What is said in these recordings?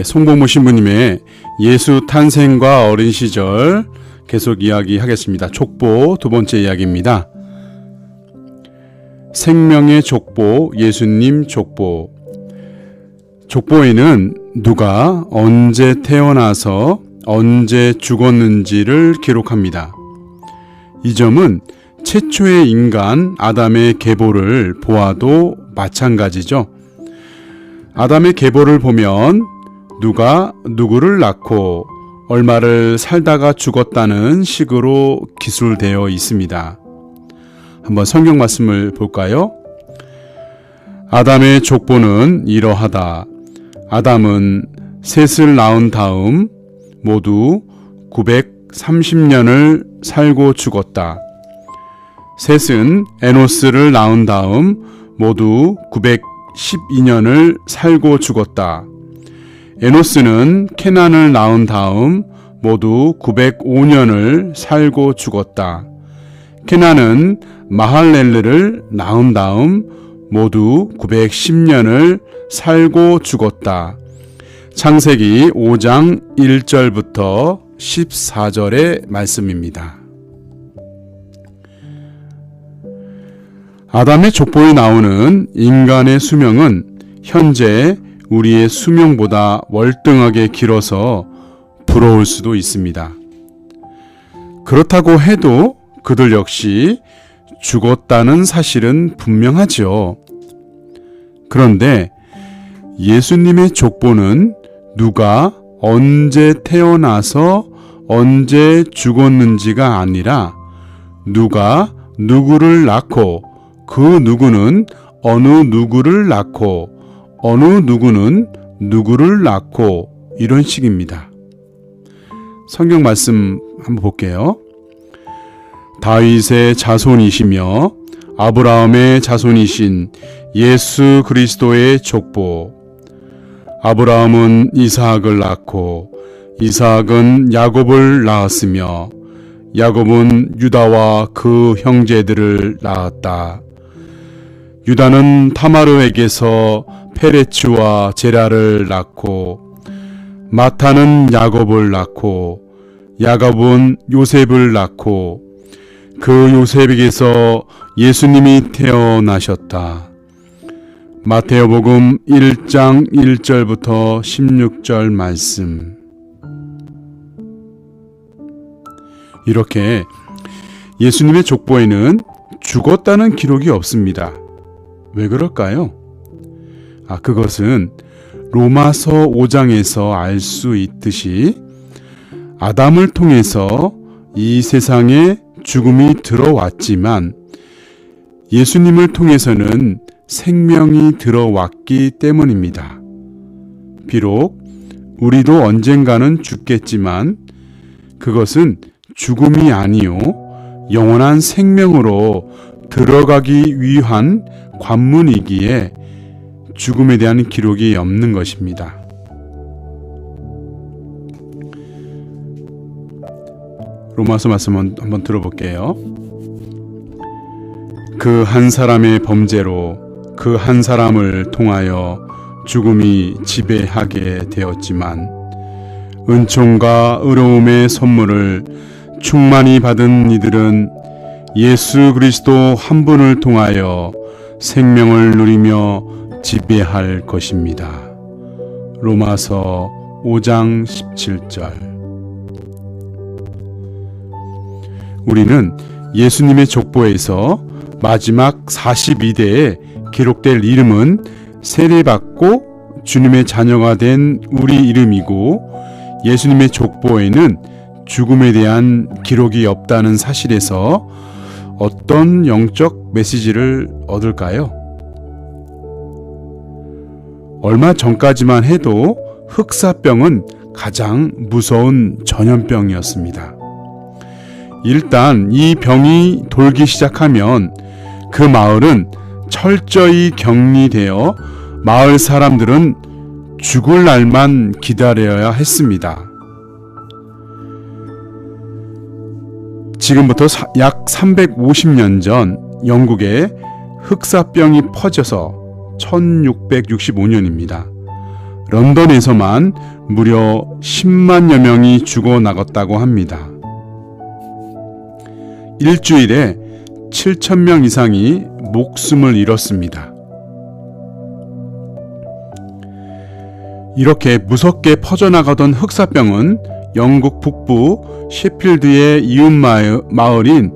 송봉모 신부님의 예수 탄생과 어린 시절 계속 이야기하겠습니다. 족보 두 번째 이야기입니다. 생명의 족보, 예수님 족보. 족보에는 누가 언제 태어나서 언제 죽었는지를 기록합니다. 이 점은 최초의 인간 아담의 계보를 보아도 마찬가지죠. 아담의 계보를 보면 누가 누구를 낳고 얼마를 살다가 죽었다는 식으로 기술되어 있습니다. 한번 성경 말씀을 볼까요? 아담의 족보는 이러하다. 아담은 셋을 낳은 다음 모두 930년을 살고 죽었다. 셋은 에노스를 낳은 다음 모두 912년을 살고 죽었다. 에노스는 케난을 낳은 다음 모두 905년을 살고 죽었다. 케난은 마할렐르를 낳은 다음 모두 910년을 살고 죽었다. 창세기 5장 1절부터 14절의 말씀입니다. 아담의 족보에 나오는 인간의 수명은 현재 우리의 수명보다 월등하게 길어서 부러울 수도 있습니다. 그렇다고 해도 그들 역시 죽었다는 사실은 분명하지요. 그런데 예수님의 족보는 누가 언제 태어나서 언제 죽었는지가 아니라 누가 누구를 낳고 그 누구는 어느 누구를 낳고 어느 누구는 누구를 낳고 이런 식입니다. 성경 말씀 한번 볼게요. 다윗의 자손이시며 아브라함의 자손이신 예수 그리스도의 족보. 아브라함은 이삭을 낳고 이삭은 야곱을 낳았으며 야곱은 유다와 그 형제들을 낳았다. 유다는 타마르에게서 페레츠와 제라를 낳고 마타는 야곱을 낳고 야곱은 요셉을 낳고 그 요셉에게서 예수님이 태어나셨다. 마태복음 1장 1절부터 16절 말씀. 이렇게 예수님의 족보에는 죽었다는 기록이 없습니다. 왜 그럴까요? 그것은 로마서 5장에서 알 수 있듯이 아담을 통해서 이 세상에 죽음이 들어왔지만 예수님을 통해서는 생명이 들어왔기 때문입니다. 비록 우리도 언젠가는 죽겠지만 그것은 죽음이 아니요 영원한 생명으로 들어가기 위한 관문이기에 죽음에 대한 기록이 없는 것입니다. 로마서 말씀 한번 들어볼게요. 그 한 사람의 범죄로 그 한 사람을 통하여 죽음이 지배하게 되었지만 은총과 의로움의 선물을 충만히 받은 이들은 예수 그리스도 한 분을 통하여 생명을 누리며 지배할 것입니다. 로마서 5장 17절. 우리는 예수님의 족보에서 마지막 42대에 기록될 이름은 세례받고 주님의 자녀가 된 우리 이름이고 예수님의 족보에는 죽음에 대한 기록이 없다는 사실에서 어떤 영적 메시지를 얻을까요? 얼마 전까지만 해도 흑사병은 가장 무서운 전염병이었습니다. 일단 이 병이 돌기 시작하면 그 마을은 철저히 격리되어 마을 사람들은 죽을 날만 기다려야 했습니다. 지금부터 약 350년 전 영국에 흑사병이 퍼져서 1665년입니다. 런던에서만 무려 10만여 명이 죽어나갔다고 합니다. 일주일에 7,000명 이상이 목숨을 잃었습니다. 이렇게 무섭게 퍼져나가던 흑사병은 영국 북부 셰필드의 이웃 마을인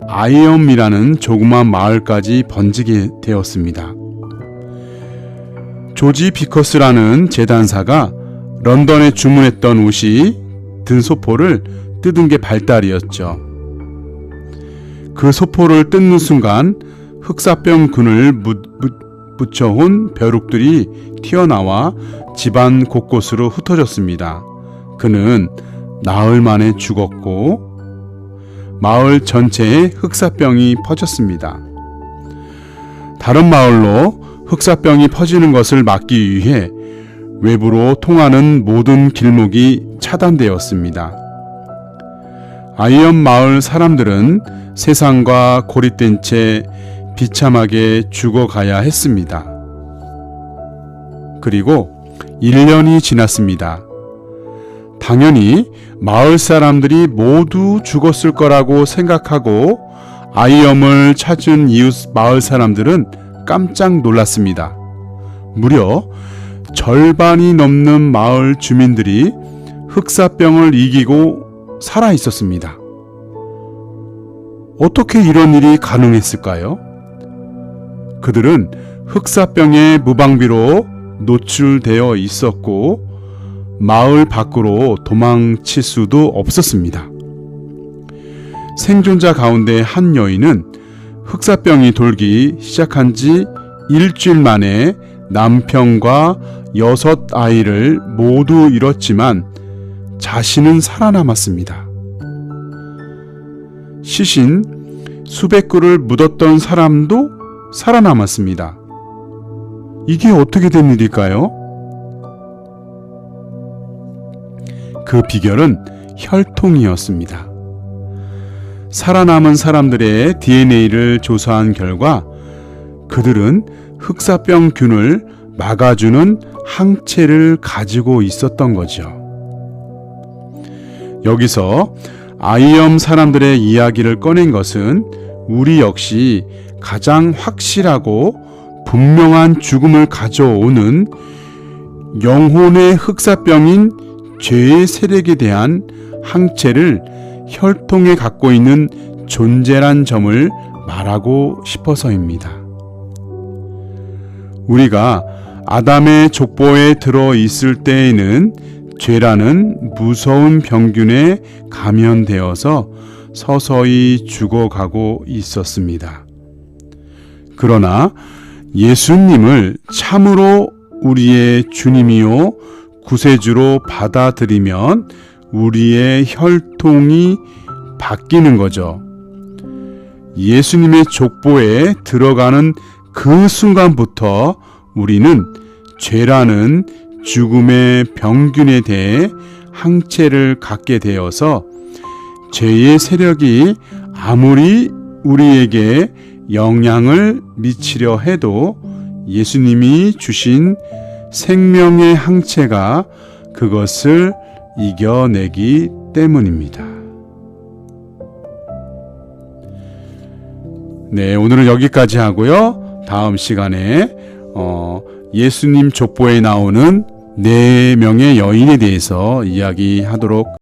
아이엄이라는 조그만 마을까지 번지게 되었습니다. 조지 비커스라는 재단사가 런던에 주문했던 옷이 든 소포를 뜯은 게 발달이었죠. 그 소포를 뜯는 순간 흑사병균을 붙여온 벼룩들이 튀어나와 집안 곳곳으로 흩어졌습니다. 그는 나흘 만에 죽었고 마을 전체에 흑사병이 퍼졌습니다. 다른 마을로 흑사병이 퍼지는 것을 막기 위해 외부로 통하는 모든 길목이 차단되었습니다. 아이엄 마을 사람들은 세상과 고립된 채 비참하게 죽어가야 했습니다. 그리고 1년이 지났습니다. 당연히 마을 사람들이 모두 죽었을 거라고 생각하고 아이엄을 찾은 이웃 마을 사람들은 깜짝 놀랐습니다. 무려 절반이 넘는 마을 주민들이 흑사병을 이기고 살아 있었습니다. 어떻게 이런 일이 가능했을까요? 그들은 흑사병의 무방비로 노출되어 있었고 마을 밖으로 도망칠 수도 없었습니다. 생존자 가운데 한 여인은 흑사병이 돌기 시작한 지 일주일 만에 남편과 6아이를 모두 잃었지만 자신은 살아남았습니다. 시신 수백 구를 묻었던 사람도 살아남았습니다. 이게 어떻게 된 일일까요? 그 비결은 혈통이었습니다. 살아남은 사람들의 DNA를 조사한 결과 그들은 흑사병균을 막아주는 항체를 가지고 있었던 거죠. 여기서 아이엄 사람들의 이야기를 꺼낸 것은 우리 역시 가장 확실하고 분명한 죽음을 가져오는 영혼의 흑사병인 죄의 세력에 대한 항체를 혈통에 갖고 있는 존재란 점을 말하고 싶어서입니다. 우리가 아담의 족보에 들어 있을 때에는 죄라는 무서운 병균에 감염되어서 서서히 죽어가고 있었습니다. 그러나 예수님을 참으로 우리의 주님이요 구세주로 받아들이면 우리의 혈통이 바뀌는 거죠. 예수님의 족보에 들어가는 그 순간부터 우리는 죄라는 죽음의 병균에 대해 항체를 갖게 되어서 죄의 세력이 아무리 우리에게 영향을 미치려 해도 예수님이 주신 생명의 항체가 그것을 이겨내기 때문입니다. 네, 오늘은 여기까지 하고요. 다음 시간에 예수님 족보에 나오는 4명의 여인에 대해서 이야기하도록